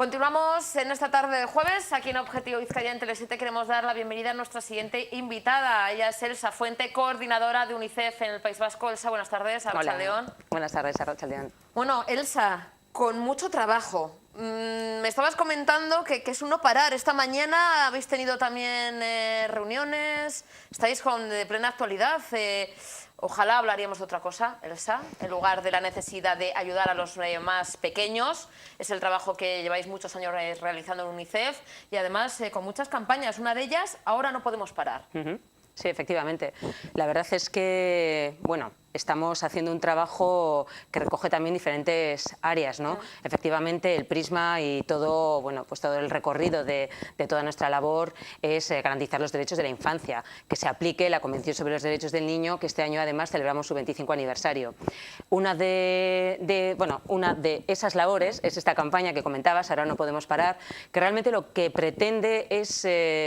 Continuamos en esta tarde de jueves, aquí en Objetivo Vizcaya en Tele7 queremos dar la bienvenida a nuestra siguiente invitada. Ella es Elsa Fuente, coordinadora de UNICEF en el País Vasco. Elsa, buenas tardes, Arratsaldeon. Buenas tardes, Arratsaldeon. Bueno, Elsa, con mucho trabajo. Me estabas comentando que es un no parar. Esta mañana habéis tenido también reuniones, estáis de plena actualidad. Ojalá hablaríamos de otra cosa, Elsa, en lugar de la necesidad de ayudar a los más pequeños. Es el trabajo que lleváis muchos años realizando en UNICEF y además con muchas campañas. Una de ellas, Ahora no podemos parar. Sí, efectivamente. La verdad es que, bueno, estamos haciendo un trabajo que recoge también diferentes áreas, ¿no? Efectivamente, el prisma y todo, bueno, pues todo el recorrido de toda nuestra labor es garantizar los derechos de la infancia, que se aplique la Convención sobre los Derechos del Niño, que este año además celebramos su 25 aniversario. Una de esas labores es esta campaña que comentabas, Ahora no podemos parar, que realmente lo que pretende es,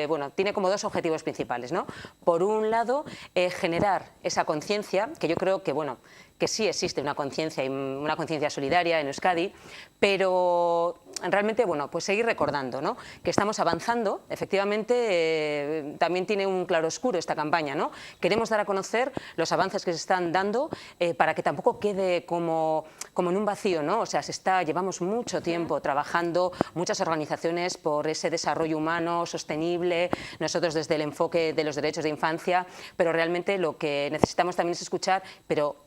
bueno, tiene como dos objetivos principales, ¿no? Por un lado, generar esa conciencia, que yo creo que, bueno, que sí existe una conciencia solidaria en Euskadi, pero realmente, bueno, pues seguir recordando, ¿no?, que estamos avanzando. Efectivamente, también tiene un claroscuro esta campaña, ¿no? Queremos dar a conocer los avances que se están dando para que tampoco quede como en un vacío, ¿no? O sea, llevamos mucho tiempo trabajando, muchas organizaciones por ese desarrollo humano sostenible, nosotros desde el enfoque de los derechos de infancia, pero realmente lo que necesitamos también es escuchar,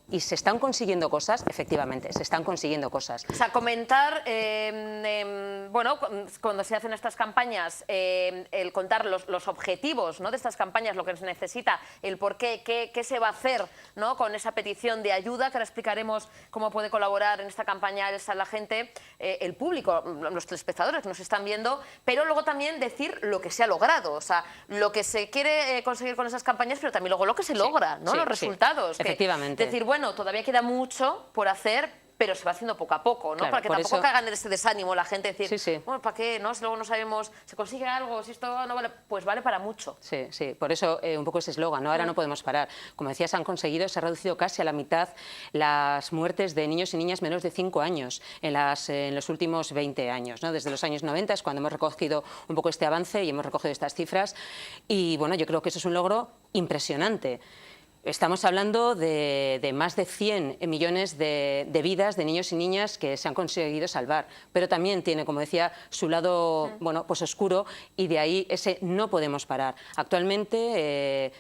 ¿y se están consiguiendo cosas? Efectivamente, se están consiguiendo cosas. O sea, comentar, bueno, cuando se hacen estas campañas, el contar los objetivos, ¿no?, de estas campañas, lo que se necesita, el por qué se va a hacer, ¿no?, con esa petición de ayuda, que ahora explicaremos cómo puede colaborar en esta campaña la gente, el público, los telespectadores que nos están viendo, pero luego también decir lo que se ha logrado, o sea, lo que se quiere conseguir con esas campañas, pero también luego lo que se logra, ¿no?, los resultados. Efectivamente. Decir, bueno, todavía queda mucho por hacer, pero se va haciendo poco a poco, ¿no? Claro, para que tampoco caigan en ese desánimo la gente, decir, bueno, ¿para qué? ¿No? Si luego no sabemos, ¿se consigue algo? Si esto no vale, pues vale para mucho. Sí, sí, por eso un poco ese eslogan, ¿no? Ahora no podemos parar. Como decías, se ha reducido casi a la mitad las muertes de niños y niñas menores de 5 años en los últimos 20 años, ¿no? Desde los años 90 es cuando hemos recogido un poco este avance y hemos recogido estas cifras. Y bueno, yo creo que eso es un logro impresionante. Estamos hablando de más de 100 millones de vidas de niños y niñas que se han conseguido salvar, pero también tiene, como decía, su lado, bueno, pues oscuro, y de ahí ese no podemos parar. Actualmente,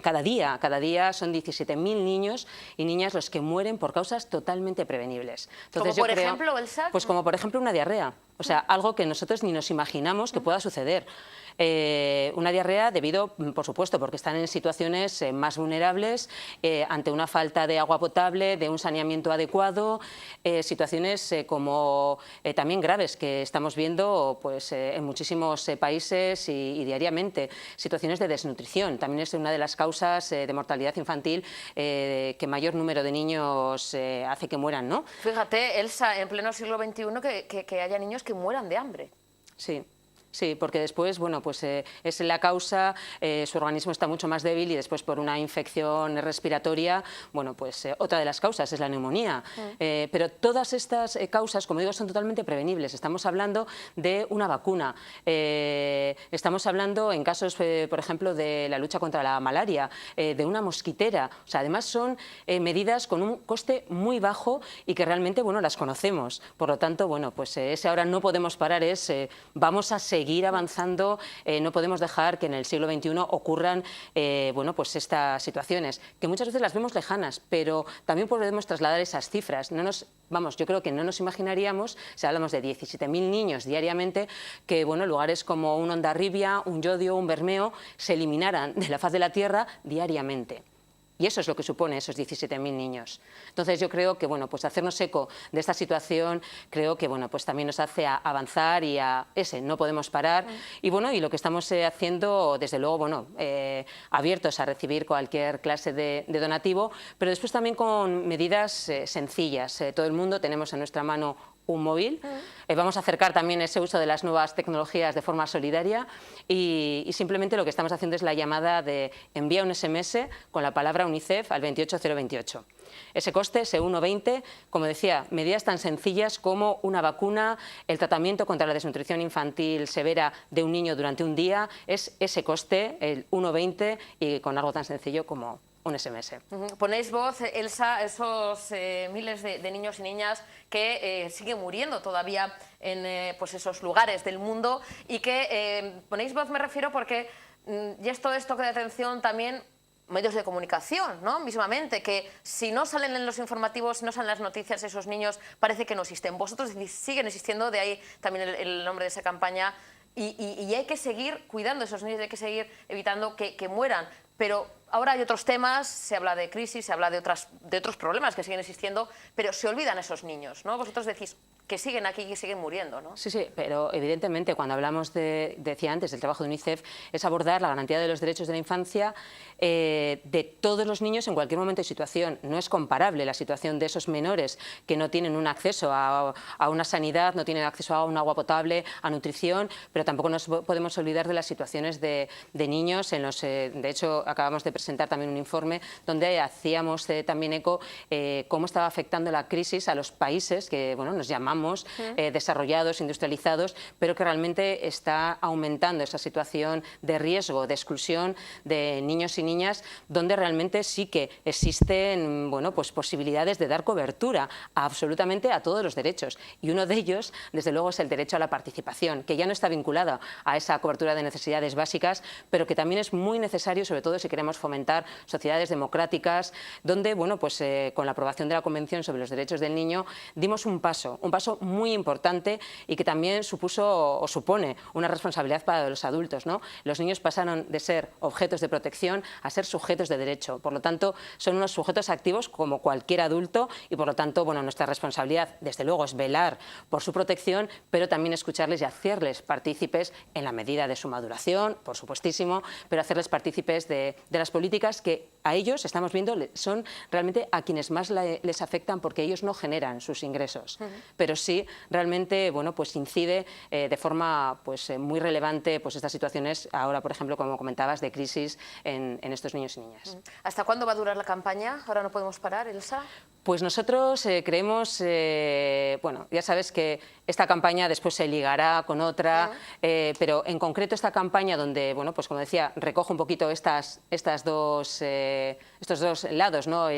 cada día son 17.000 niños y niñas los que mueren por causas totalmente prevenibles. Entonces, ¿Como por ejemplo, Elsa? Pues como por ejemplo una diarrea, o sea, algo que nosotros ni nos imaginamos que pueda suceder. Una diarrea debido, por supuesto, porque están en situaciones más vulnerables, ante una falta de agua potable, de un saneamiento adecuado, situaciones como también graves que estamos viendo pues, en muchísimos países y diariamente, situaciones de desnutrición. También es una de las causas de mortalidad infantil que mayor número de niños hace que mueran, ¿no? Fíjate, Elsa, en pleno siglo XXI que haya niños que mueran de hambre. Sí. Sí, porque después, bueno, pues es la causa, su organismo está mucho más débil y después por una infección respiratoria, bueno, pues otra de las causas es la neumonía. Pero todas estas causas, como digo, son totalmente prevenibles. Estamos hablando de una vacuna, estamos hablando en casos, por ejemplo, de la lucha contra la malaria, de una mosquitera. O sea, además son medidas con un coste muy bajo y que realmente, bueno, las conocemos. Por lo tanto, bueno, pues ese ahora no podemos parar, vamos a seguir avanzando, no podemos dejar que en el siglo XXI ocurran bueno, pues estas situaciones, que muchas veces las vemos lejanas, pero también podemos trasladar esas cifras. Yo creo que no nos imaginaríamos, si hablamos de 17.000 niños diariamente, que bueno, lugares como un Hondarribia, un Llodio, un Bermeo, se eliminaran de la faz de la tierra diariamente. Y eso es lo que supone esos 17.000 niños. Entonces yo creo que, bueno, pues hacernos eco de esta situación, creo que, bueno, pues también nos hace avanzar y no podemos parar. Y bueno, y lo que estamos haciendo, desde luego, bueno, abiertos a recibir cualquier clase de donativo, pero después también con medidas sencillas. Todo el mundo tenemos en nuestra mano un móvil. Vamos a acercar también ese uso de las nuevas tecnologías de forma solidaria y simplemente lo que estamos haciendo es la llamada de envía un SMS con la palabra UNICEF al 28028. Ese coste, ese 1,20, como decía, medidas tan sencillas como una vacuna, el tratamiento contra la desnutrición infantil severa de un niño durante un día, es ese coste, el 1,20, y con algo tan sencillo como un SMS. Ponéis voz, Elsa, a esos miles de niños y niñas que siguen muriendo todavía en pues esos lugares del mundo y que ponéis voz, me refiero porque ya es todo esto que de atención también medios de comunicación, ¿no? Mismamente, que si no salen en los informativos, si no salen las noticias, esos niños parece que no existen. Vosotros siguen existiendo, de ahí también el nombre de esa campaña, y hay que seguir cuidando a esos niños, hay que seguir evitando que mueran. Pero ahora hay otros temas, se habla de crisis, se habla de otros problemas que siguen existiendo, pero se olvidan esos niños, ¿no? Vosotros decís que siguen aquí y que siguen muriendo, ¿no? Sí, sí, pero evidentemente cuando hablamos decía antes, del trabajo de UNICEF, es abordar la garantía de los derechos de la infancia de todos los niños en cualquier momento de situación. No es comparable la situación de esos menores que no tienen un acceso a una sanidad, no tienen acceso a un agua potable, a nutrición, pero tampoco nos podemos olvidar de las situaciones de niños en los... de hecho, acabamos de presentar también un informe donde hacíamos también eco cómo estaba afectando la crisis a los países que, bueno, nos llamamos desarrollados, industrializados, pero que realmente está aumentando esa situación de riesgo, de exclusión de niños y niñas, donde realmente sí que existen, bueno, pues posibilidades de dar cobertura absolutamente a todos los derechos. Y uno de ellos, desde luego, es el derecho a la participación, que ya no está vinculada a esa cobertura de necesidades básicas, pero que también es muy necesario, sobre todo si queremos fomentar sociedades democráticas, donde, bueno, pues con la aprobación de la Convención sobre los Derechos del Niño dimos un paso muy importante y que también supuso o supone una responsabilidad para los adultos, ¿no? Los niños pasaron de ser objetos de protección a ser sujetos de derecho. Por lo tanto, son unos sujetos activos como cualquier adulto y, por lo tanto, bueno, nuestra responsabilidad, desde luego, es velar por su protección, pero también escucharles y hacerles partícipes en la medida de su maduración, por supuestísimo, pero hacerles partícipes de las políticas que a ellos, estamos viendo, son realmente a quienes más les afectan porque ellos no generan sus ingresos. Pero sí, realmente, bueno, pues incide de forma pues, muy relevante pues, estas situaciones, ahora, por ejemplo, como comentabas, de crisis en estos niños y niñas. ¿Hasta cuándo va a durar la campaña? Ahora no podemos parar, Elsa. Pues nosotros creemos, bueno, ya sabes que esta campaña después se ligará con otra, pero en concreto esta campaña donde, bueno, pues como decía, recojo un poquito estos dos lados, ¿no?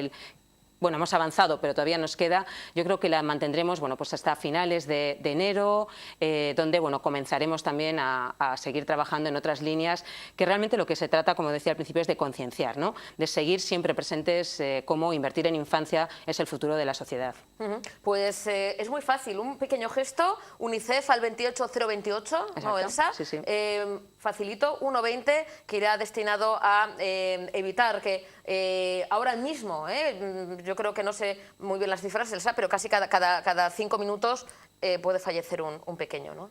Bueno, hemos avanzado, pero todavía nos queda. Yo creo que la mantendremos, bueno, pues hasta finales de enero, donde, bueno, comenzaremos también a seguir trabajando en otras líneas, que realmente lo que se trata, como decía al principio, es de concienciar, ¿no? De seguir siempre presentes cómo invertir en infancia es el futuro de la sociedad. Pues es muy fácil, un pequeño gesto, UNICEF al 28028, ¿no, Elsa? Sí, sí. Facilito, 1,20, que irá destinado a evitar que ahora mismo, yo creo que no sé muy bien las cifras, Elsa, pero casi cada 5 minutos puede fallecer un pequeño, ¿no?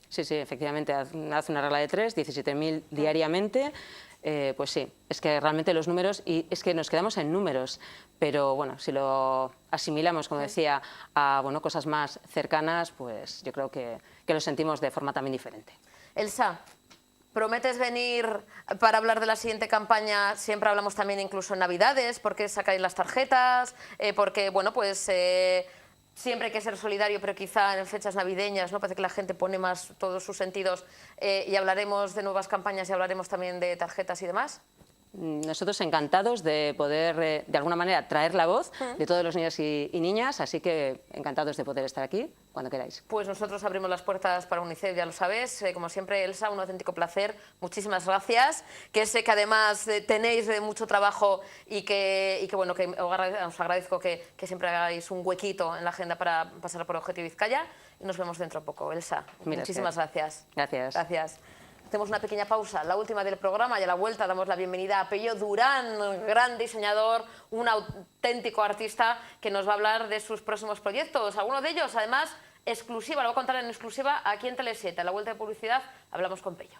Sí, sí, efectivamente, hace una regla de 3, 17.000 diariamente. Pues sí, es que realmente los números, y es que nos quedamos en números, pero bueno, si lo asimilamos, como decía, a bueno, cosas más cercanas, pues yo creo que lo sentimos de forma también diferente. Elsa, ¿prometes venir para hablar de la siguiente campaña? Siempre hablamos también incluso en Navidades, porque sacáis las tarjetas, porque, bueno, pues siempre hay que ser solidario, pero quizá en fechas navideñas, ¿no? Parece que la gente pone más todos sus sentidos y hablaremos de nuevas campañas y hablaremos también de tarjetas y demás. Nosotros encantados de poder, de alguna manera, traer la voz de todos los niños y niñas, así que encantados de poder estar aquí cuando queráis. Pues nosotros abrimos las puertas para UNICEF, ya lo sabes. Como siempre, Elsa, un auténtico placer. Muchísimas gracias. Que sé que además tenéis mucho trabajo y que bueno, que os agradezco que siempre hagáis un huequito en la agenda para pasar por Objetivo Vizcaya. Y nos vemos dentro de poco, Elsa. Muchísimas gracias. Gracias. Gracias. Hacemos una pequeña pausa, la última del programa, y a la vuelta damos la bienvenida a Pello Durán, gran diseñador, un auténtico artista que nos va a hablar de sus próximos proyectos. Algunos de ellos, además, exclusiva, lo voy a contar en exclusiva aquí en Tele7. A la vuelta de publicidad hablamos con Pello.